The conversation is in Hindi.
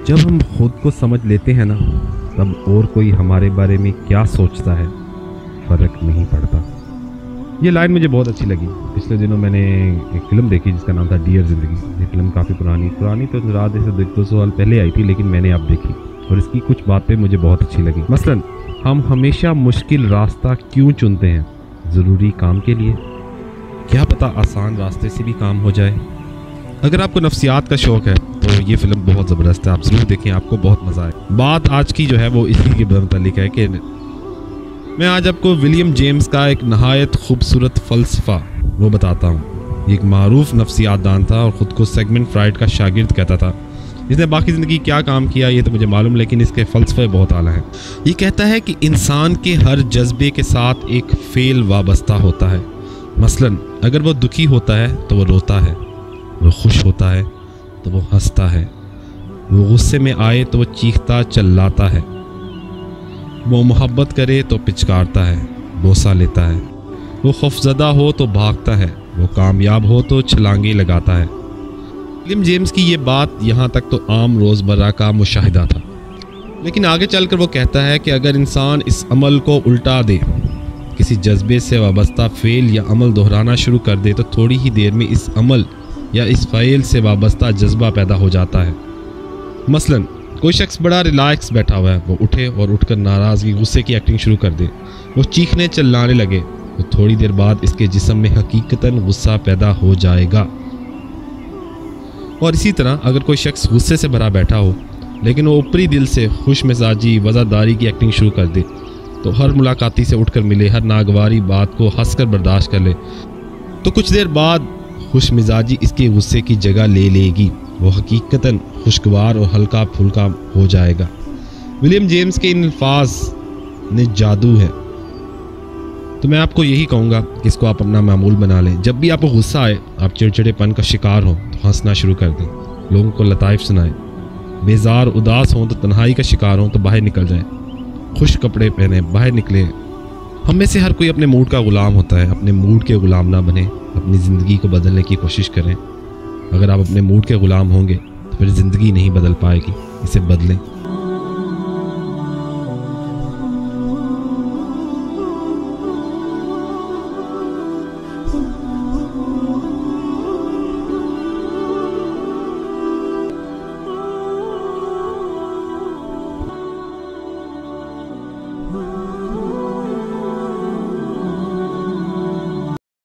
जब हम खुद को समझ लेते हैं ना, तब और कोई हमारे बारे में क्या सोचता है फ़र्क नहीं पड़ता। ये लाइन मुझे बहुत अच्छी लगी। पिछले दिनों मैंने एक फ़िल्म देखी जिसका नाम था डियर ज़िंदगी। ये फ़िल्म काफ़ी पुरानी तो रात से 200 साल पहले आई थी, लेकिन मैंने अब देखी और इसकी कुछ बातें मुझे बहुत अच्छी लगी। मसलन, हम हमेशा मुश्किल रास्ता क्यों चुनते हैं? ज़रूरी काम के लिए? क्या पता आसान रास्ते से भी काम हो जाए। अगर आपको नफ्सियात का शौक़ है तो ये फ़िल्म बहुत ज़बरदस्त है, आप ज़रूर देखें, आपको बहुत मज़ा आए। बात आज की जो है वो इसी के मुतालिक है कि मैं आज आपको विलियम जेम्स का एक नहायत खूबसूरत फ़लसफ़ा वो बताता हूँ। ये एक मारूफ नफ्सियातदान था और ख़ुद को सेगमेंट फ्राइड का शागिर्द कहता था। इसने बाकी ज़िंदगी क्या काम किया ये तो मुझे मालूम, लेकिन इसके फ़लसफ़े बहुत आला हैं। ये कहता है कि इंसान के हर जज्बे के साथ एक फ़ेल वाबस्ता होता है। मसलन, अगर वो दुखी होता है तो वो रोता है, वो खुश होता है तो वो हंसता है, वो गुस्से में आए तो वो चीखता चिल्लाता है, वो मोहब्बत करे तो पिचकारता है, बोसा लेता है, वो खौफज़दा हो तो भागता है, वो कामयाब हो तो छलांगे लगाता है। विलियम जेम्स की ये बात यहाँ तक तो आम रोज़मर्रा का मुशाहिदा था, लेकिन आगे चलकर वो कहता है कि अगर इंसान इस अमल को उल्टा दे, किसी जज्बे से वाबस्ता फ़ेल या अमल दोहराना शुरू कर दे, तो थोड़ी ही देर में इस अमल या इस फ़ेल से वाबस्ता जज्बा पैदा हो जाता है। मसलन, कोई शख्स बड़ा रिलैक्स बैठा हुआ है, वो उठे और उठकर नाराज़गी गुस्से की एक्टिंग शुरू कर दे, वो चीखने चिल्लाने लगे, तो थोड़ी देर बाद इसके जिस्म में हकीकतन गुस्सा पैदा हो जाएगा। और इसी तरह अगर कोई शख्स गुस्से से भरा बैठा हो लेकिन वो ऊपरी दिल से खुश मिजाजी वज़ादारी की एक्टिंग शुरू कर दे, तो हर मुलाकाती से उठकर मिले, हर नागवारी बात को हंसकर बर्दाश्त कर ले, तो कुछ देर बाद खुश मिजाजी इसके गुस्से की जगह ले लेगी, वो हकीकतन खुशगवार और हल्का फुल्का हो जाएगा। विलियम जेम्स के इन अल्फाज ने जादू है। तो मैं आपको यही कहूँगा कि इसको आप अपना मामूल बना लें। जब भी आपको गुस्सा आए, आप चिड़चिड़ेपन का शिकार हो तो हंसना शुरू कर दें, लोगों को लताइफ सुनाएं, बेजार उदास हों तो तन्हाई का शिकार हों तो बाहर निकल जाएं, खुश कपड़े पहने बाहर निकले। हम में से हर कोई अपने मूड का ग़ुलाम होता है, अपने मूड के ग़ुलाम ना बने, अपनी ज़िंदगी को बदलने की कोशिश करें। अगर आप अपने मूड के ग़ुलाम होंगे तो फिर ज़िंदगी नहीं बदल पाएगी, इसे बदलें।